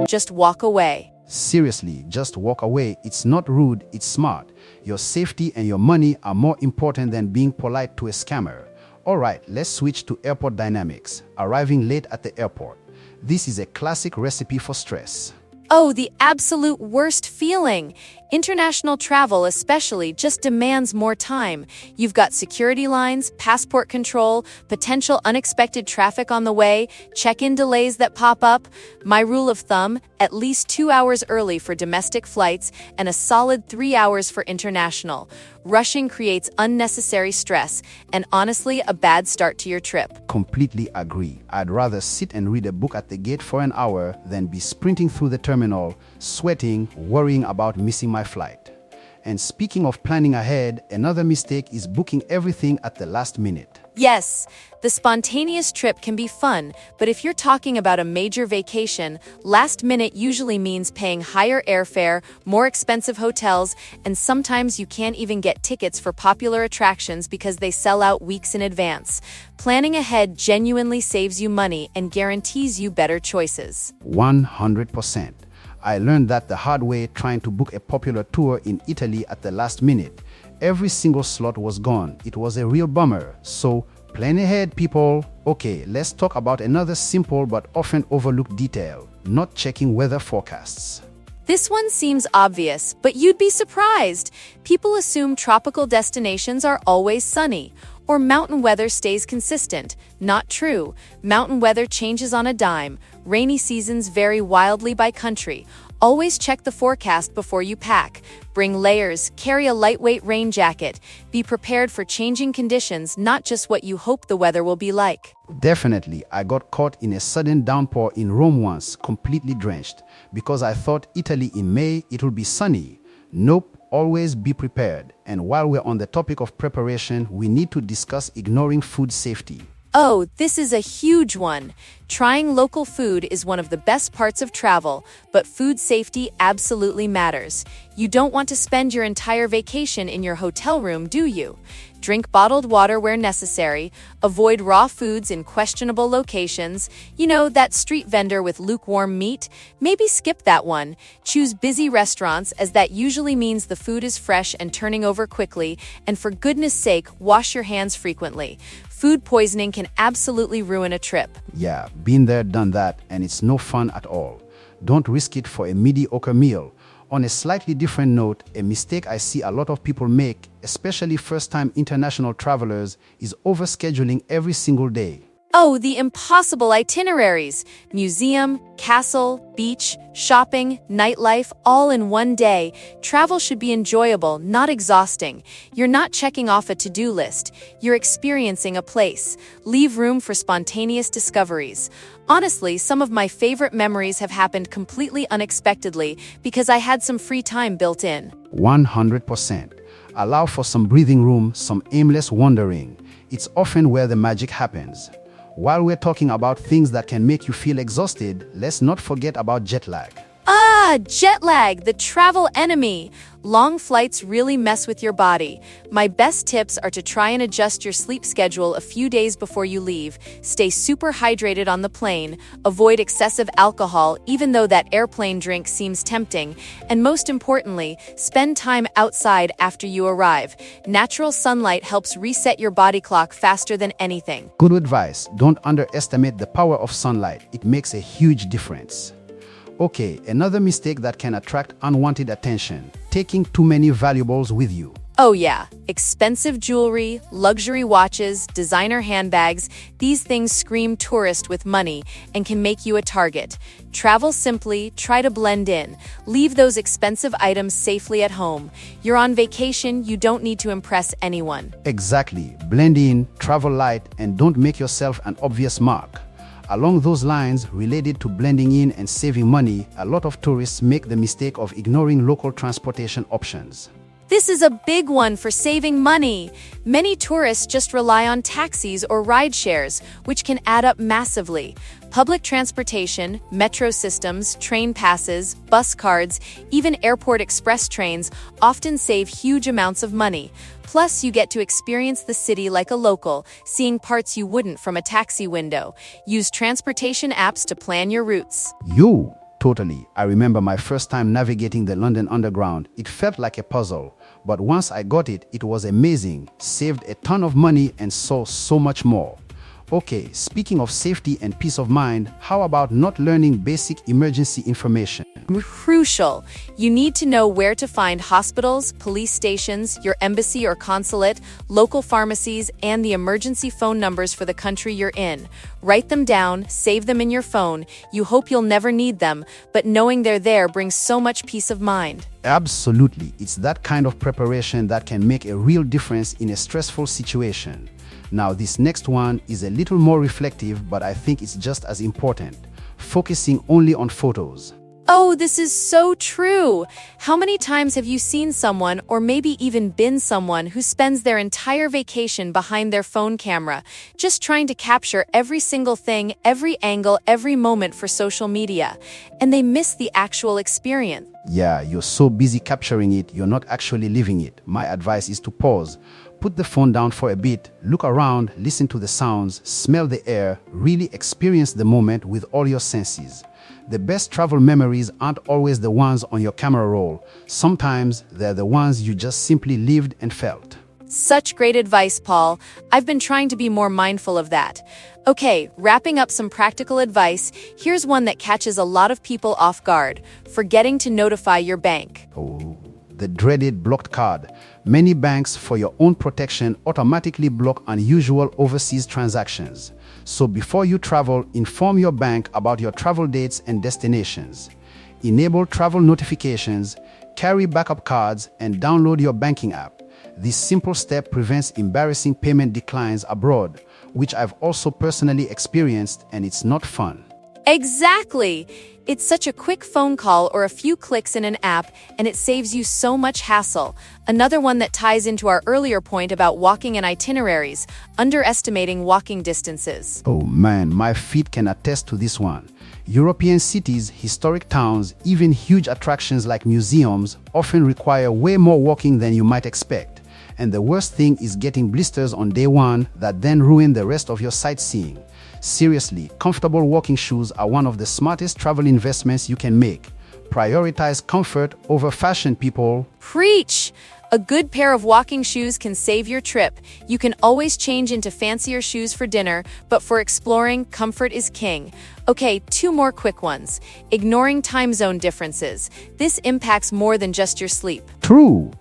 just walk away. Seriously, just walk away. It's not rude, it's smart. Your safety and your money are more important than being polite to a scammer. Alright, let's switch to airport dynamics. Arriving late at the airport. This is a classic recipe for stress. Oh, the absolute worst feeling. International travel especially just demands more time. You've got security lines, passport control, potential unexpected traffic on the way, check-in delays that pop up. My rule of thumb, at least 2 hours early for domestic flights and a solid 3 hours for international. Rushing creates unnecessary stress and honestly a bad start to your trip. Completely agree. I'd rather sit and read a book at the gate for an hour than be sprinting through the terminal, sweating, worrying about missing my flight. And speaking of planning ahead, another mistake is booking everything at the last minute. Yes, the spontaneous trip can be fun, but if you're talking about a major vacation, last minute usually means paying higher airfare, more expensive hotels, and sometimes you can't even get tickets for popular attractions because they sell out weeks in advance. Planning ahead genuinely saves you money and guarantees you better choices. 100%. I learned that the hard way trying to book a popular tour in Italy at the last minute. Every single slot was gone. It was a real bummer. So, plan ahead, people. Okay, let's talk about another simple but often overlooked detail: not checking weather forecasts. This one seems obvious, but you'd be surprised. People assume tropical destinations are always sunny, or mountain weather stays consistent. Not true. Mountain weather changes on a dime. Rainy seasons vary wildly by country. Always check the forecast before you pack. Bring layers, carry a lightweight rain jacket. Be prepared for changing conditions, not just what you hope the weather will be like. Definitely, I got caught in a sudden downpour in Rome once, completely drenched, because I thought Italy in May it will be sunny. Nope, always be prepared. And while we're on the topic of preparation, we need to discuss ignoring food safety. Oh, this is a huge one. Trying local food is one of the best parts of travel, but food safety absolutely matters. You don't want to spend your entire vacation in your hotel room, do you? Drink bottled water where necessary. Avoid raw foods in questionable locations. You know, that street vendor with lukewarm meat? Maybe skip that one. Choose busy restaurants, as that usually means the food is fresh and turning over quickly. And for goodness sake, wash your hands frequently. Food poisoning can absolutely ruin a trip. Yeah, been there, done that, and it's no fun at all. Don't risk it for a mediocre meal. On a slightly different note, a mistake I see a lot of people make, especially first-time international travelers, is overscheduling every single day. Oh, the impossible itineraries. Museum, castle, beach, shopping, nightlife, all in one day. Travel should be enjoyable, not exhausting. You're not checking off a to-do list. You're experiencing a place. Leave room for spontaneous discoveries. Honestly, some of my favorite memories have happened completely unexpectedly because I had some free time built in. 100%. Allow for some breathing room, some aimless wandering. It's often where the magic happens. While we're talking about things that can make you feel exhausted, let's not forget about jet lag. Jet lag, the travel enemy. Long flights really mess with your body. My best tips are to try and adjust your sleep schedule a few days before you leave. Stay super hydrated on the plane. Avoid excessive alcohol, even though that airplane drink seems tempting. And most importantly, spend time outside after you arrive. Natural sunlight helps reset your body clock faster than anything. Good advice. Don't underestimate the power of sunlight. It makes a huge difference. Okay, another mistake that can attract unwanted attention: taking too many valuables with you. Oh yeah, expensive jewelry, luxury watches, designer handbags, these things scream tourist with money and can make you a target. Travel simply, try to blend in. Leave those expensive items safely at home. You're on vacation, you don't need to impress anyone. Exactly. Blend in, travel light, and don't make yourself an obvious mark. Along those lines, related to blending in and saving money, a lot of tourists make the mistake of ignoring local transportation options. This is a big one for saving money. Many tourists just rely on taxis or ride shares, which can add up massively. Public transportation, metro systems, train passes, bus cards, even airport express trains often save huge amounts of money. Plus, you get to experience the city like a local, seeing parts you wouldn't from a taxi window. Use transportation apps to plan your routes. Totally. I remember my first time navigating the London Underground. It felt like a puzzle, but once I got it, it was amazing. Saved a ton of money and saw so much more. Okay, speaking of safety and peace of mind, how about not learning basic emergency information? Crucial. You need to know where to find hospitals, police stations, your embassy or consulate, local pharmacies, and the emergency phone numbers for the country you're in. Write them down, save them in your phone. You hope you'll never need them, but knowing they're there brings so much peace of mind. Absolutely. It's that kind of preparation that can make a real difference in a stressful situation. Now, this next one is a little more reflective, but I think it's just as important. Focusing only on photos. Oh, this is so true. How many times have you seen someone, or maybe even been someone, who spends their entire vacation behind their phone camera, just trying to capture every single thing, every angle, every moment for social media, and they miss the actual experience? Yeah, you're so busy capturing it, you're not actually living it. My advice is to pause. Put the phone down for a bit, look around, listen to the sounds, smell the air, really experience the moment with all your senses. The best travel memories aren't always the ones on your camera roll. Sometimes they're the ones you just simply lived and felt. Such great advice, Paul. I've been trying to be more mindful of that. Okay, wrapping up some practical advice, here's one that catches a lot of people off guard: forgetting to notify your bank. Oh, the dreaded blocked card. Many banks, for your own protection, automatically block unusual overseas transactions. So before you travel, inform your bank about your travel dates and destinations. Enable travel notifications, carry backup cards, and download your banking app. This simple step prevents embarrassing payment declines abroad, which I've also personally experienced, and it's not fun. Exactly! It's such a quick phone call or a few clicks in an app, and it saves you so much hassle. Another one that ties into our earlier point about walking and itineraries: underestimating walking distances. Oh man, my feet can attest to this one. European cities, historic towns, even huge attractions like museums often require way more walking than you might expect. And the worst thing is getting blisters on day one that then ruin the rest of your sightseeing. Seriously, comfortable walking shoes are one of the smartest travel investments you can make. Prioritize comfort over fashion, people. Preach! A good pair of walking shoes can save your trip. You can always change into fancier shoes for dinner, but for exploring, comfort is king. Okay, 2 more quick ones. Ignoring time zone differences. This impacts more than just your sleep. True.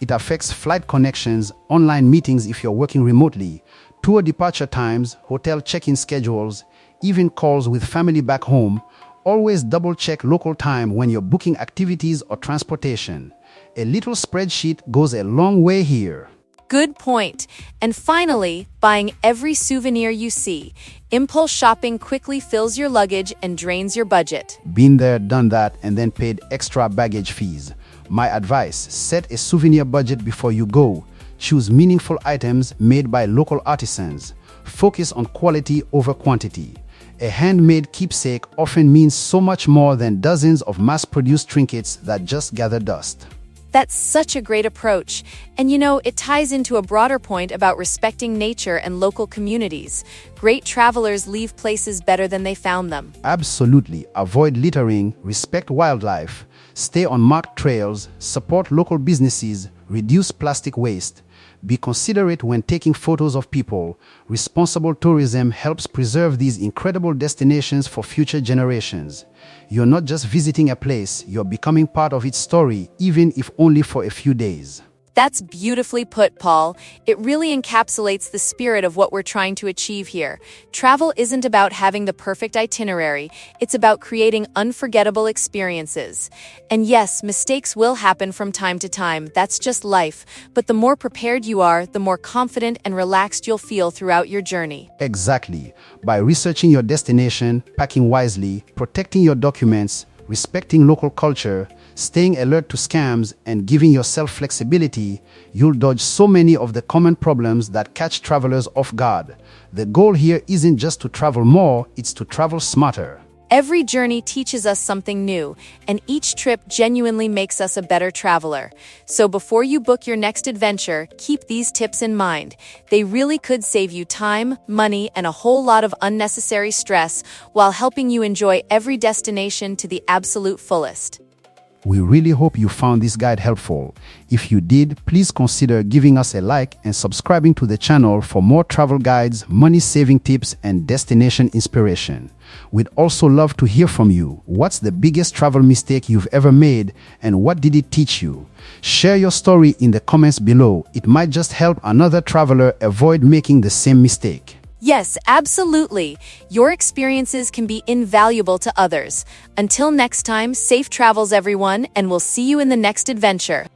It affects flight connections, online meetings if you're working remotely, tour departure times, hotel check-in schedules, even calls with family back home. Always double-check local time when you're booking activities or transportation. A little spreadsheet goes a long way here. Good point. And finally, buying every souvenir you see. Impulse shopping quickly fills your luggage and drains your budget. Been there, done that, and then paid extra baggage fees. My advice: set a souvenir budget before you go. Choose meaningful items made by local artisans. Focus on quality over quantity. A handmade keepsake often means so much more than dozens of mass-produced trinkets that just gather dust. That's such a great approach. And it ties into a broader point about respecting nature and local communities. Great travelers leave places better than they found them. Absolutely. Avoid littering, respect wildlife, stay on marked trails, support local businesses, reduce plastic waste. Be considerate when taking photos of people. Responsible tourism helps preserve these incredible destinations for future generations. You're not just visiting a place, you're becoming part of its story, even if only for a few days. That's beautifully put, Paul. It really encapsulates the spirit of what we're trying to achieve here. Travel isn't about having the perfect itinerary. It's about creating unforgettable experiences. And yes, mistakes will happen from time to time. That's just life. But the more prepared you are, the more confident and relaxed you'll feel throughout your journey. Exactly. By researching your destination, packing wisely, protecting your documents, respecting local culture, staying alert to scams, and giving yourself flexibility, you'll dodge so many of the common problems that catch travelers off guard. The goal here isn't just to travel more, it's to travel smarter. Every journey teaches us something new, and each trip genuinely makes us a better traveler. So before you book your next adventure, keep these tips in mind. They really could save you time, money, and a whole lot of unnecessary stress while helping you enjoy every destination to the absolute fullest. We really hope you found this guide helpful. If you did, please consider giving us a like and subscribing to the channel for more travel guides, money-saving tips, and destination inspiration. We'd also love to hear from you. What's the biggest travel mistake you've ever made, and what did it teach you? Share your story in the comments below. It might just help another traveler avoid making the same mistake. Yes, absolutely. Your experiences can be invaluable to others. Until next time, safe travels everyone, and we'll see you in the next adventure.